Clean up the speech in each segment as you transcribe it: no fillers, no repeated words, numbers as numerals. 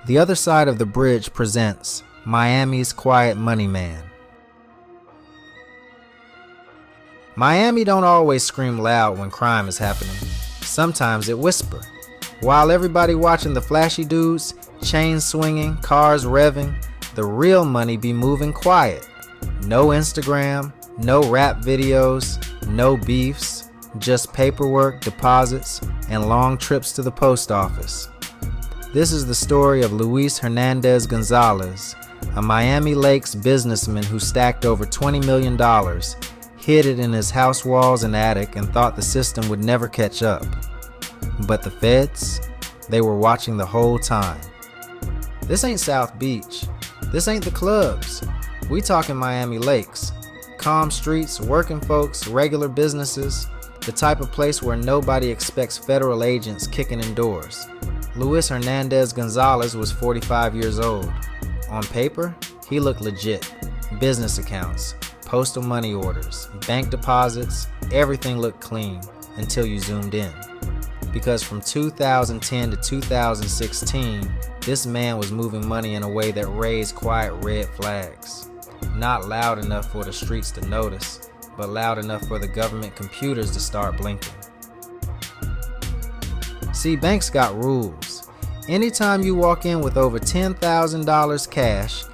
The Other Side of the Bridge presents Miami's Quiet Money Man. Miami don't always scream loud when crime is happening. Sometimes it whisper. While everybody watching the flashy dudes, chains swinging, cars revving, the real money be moving quiet. No Instagram, no rap videos, no beefs, just paperwork, deposits, and long trips to the post office. This is the story of Luis Hernandez Gonzalez, a Miami Lakes businessman who stacked over $20 million, hid it in his house walls and attic, and thought the system would never catch up. But the feds, they were watching the whole time. This ain't South Beach. This ain't the clubs. We talking Miami Lakes. Calm streets, working folks, regular businesses, the type of place where nobody expects federal agents kicking in doors. Luis Hernandez Gonzalez was 45 years old. On paper, he looked legit. Business accounts, postal money orders, bank deposits, everything looked clean until you zoomed in. Because from 2010 to 2016, this man was moving money in a way that raised quiet red flags. Not loud enough for the streets to notice, but loud enough for the government computers to start blinking. See, banks got rules. Anytime you walk in with over $10,000 cash,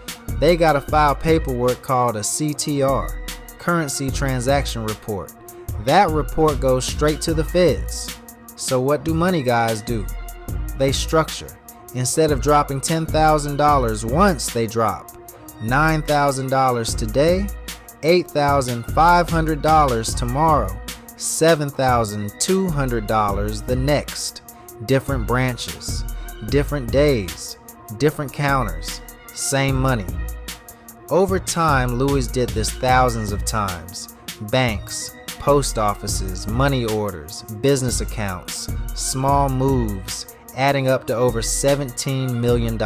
they gotta file paperwork called a CTR, Currency Transaction Report. That report goes straight to the feds. So what do money guys do? They structure. Instead of dropping $10,000 once, they drop $9,000 today, $8,500 tomorrow, $7,200 the next. Different branches, different days, different counters, same money. Over time, Louis did this thousands of times. Banks, post offices, money orders, business accounts, small moves, adding up to over $17 million.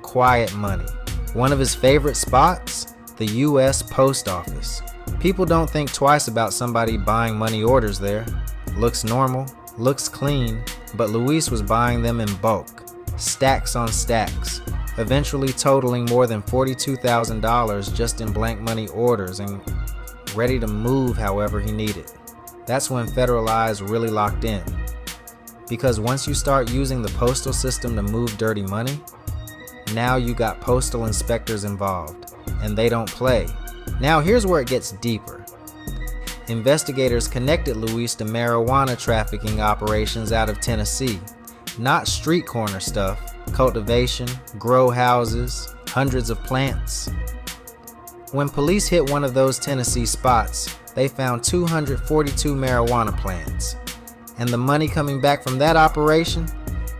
Quiet money. One of his favorite spots? The U.S. Post Office. People don't think twice about somebody buying money orders there. Looks normal, looks clean, but Luis was buying them in bulk, stacks on stacks, eventually totaling more than $42,000 just in blank money orders and ready to move however he needed. That's when federal eyes really locked in. Because once you start using the postal system to move dirty money, now you got postal inspectors involved, and they don't play. Now here's where it gets deeper. Investigators connected Luis to marijuana trafficking operations out of Tennessee. Not street corner stuff, cultivation, grow houses, hundreds of plants. When police hit one of those Tennessee spots, they found 242 marijuana plants. And the money coming back from that operation,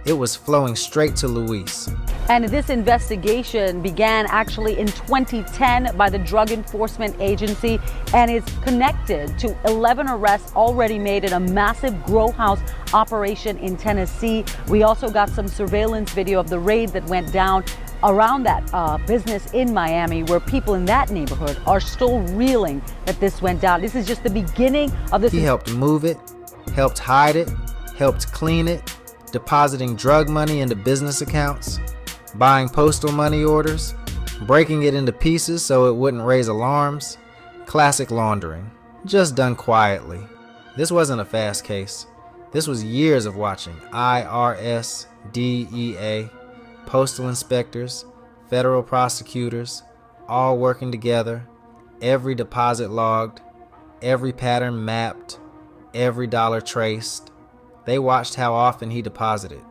it was flowing straight to Luis. And this investigation began actually in 2010 by the Drug Enforcement Agency and is connected to 11 arrests already made in a massive grow house operation in Tennessee. We also got some surveillance video of the raid that went down around that business in Miami, where people in that neighborhood are still reeling that this went down. This is just the beginning of this. He helped move it, helped hide it, helped clean it, depositing drug money into business accounts, buying postal money orders, breaking it into pieces so it wouldn't raise alarms. Classic laundering, just done quietly. This wasn't a fast case. This was years of watching IRS, DEA, postal inspectors, federal prosecutors, all working together, every deposit logged, every pattern mapped, every dollar traced. They watched how often he deposited,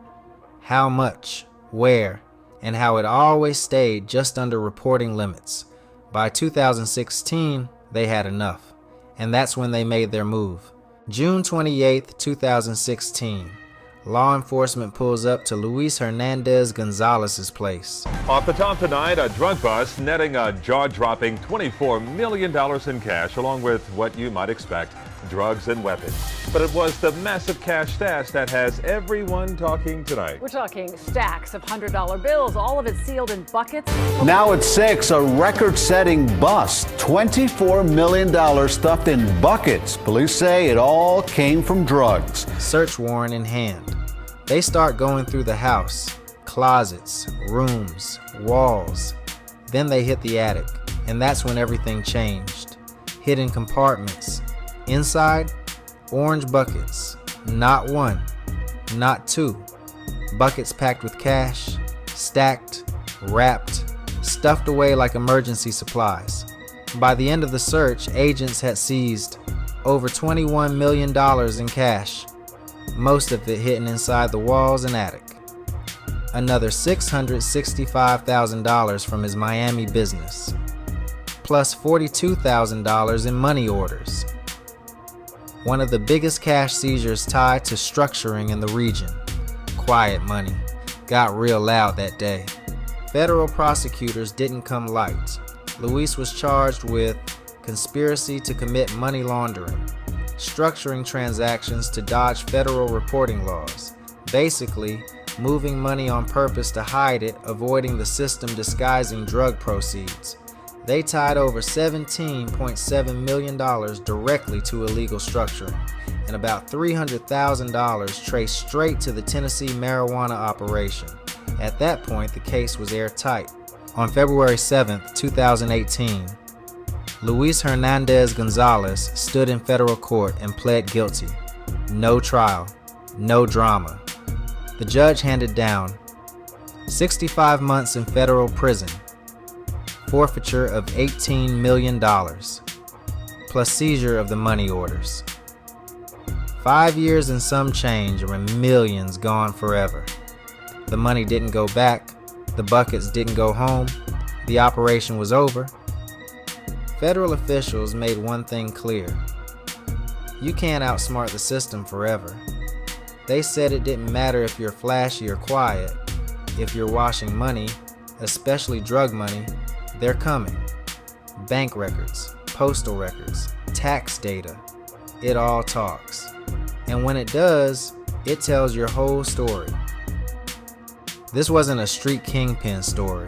how much, where, and how it always stayed just under reporting limits. By 2016, they had enough, and that's when they made their move. June 28, 2016, law enforcement pulls up to Luis Hernandez Gonzalez's place. Off the top tonight, a drug bust netting a jaw-dropping $24 million in cash, along with what you might expect, drugs and weapons. But it was the massive cash stash that has everyone talking tonight. We're talking stacks of $100 bills, all of it sealed in buckets. Now at 6, a record-setting bust. $24 million stuffed in buckets. Police say it all came from drugs. Search warrant in hand. They start going through the house, closets, rooms, walls. Then they hit the attic, and that's when everything changed. Hidden compartments. Inside, orange buckets. Not one, not two. Buckets packed with cash, stacked, wrapped, stuffed away like emergency supplies. By the end of the search, agents had seized over $21 million in cash, most of it hidden inside the walls and attic. Another $665,000 from his Miami business, plus $42,000 in money orders. One of the biggest cash seizures tied to structuring in the region. Quiet money got real loud that day. Federal prosecutors didn't come light. Luis was charged with conspiracy to commit money laundering, structuring transactions to dodge federal reporting laws, basically moving money on purpose to hide it, avoiding the system disguising drug proceeds. They tied over $17.7 million directly to illegal structuring, and about $300,000 traced straight to the Tennessee marijuana operation. At that point, the case was airtight. On February 7, 2018, Luis Hernandez Gonzalez stood in federal court and pled guilty. No trial, no drama. The judge handed down 65 months in federal prison, forfeiture of $18 million, plus seizure of the money orders. 5 years and some change, and millions gone forever. The money didn't go back, the buckets didn't go home, the operation was over. Federal officials made one thing clear: you can't outsmart the system forever. They said it didn't matter if you're flashy or quiet. If you're washing money, especially drug money, they're coming. Bank records, postal records, tax data, it all talks. And when it does, it tells your whole story. This wasn't a street kingpin story.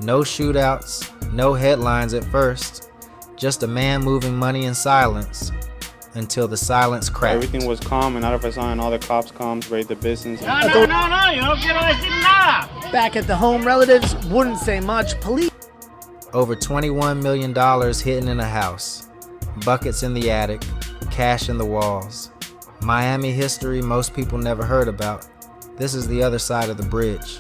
No shootouts, no headlines at first, just a man moving money in silence until the silence cracked. Everything was calm, and out of a sudden, all the cops come, raid the business. No, yo no quiero decir nada. Back at the home, relatives wouldn't say much. Police. Over $21 million hidden in a house, buckets in the attic, cash in the walls. Miami history most people never heard about. This is the other side of the bridge.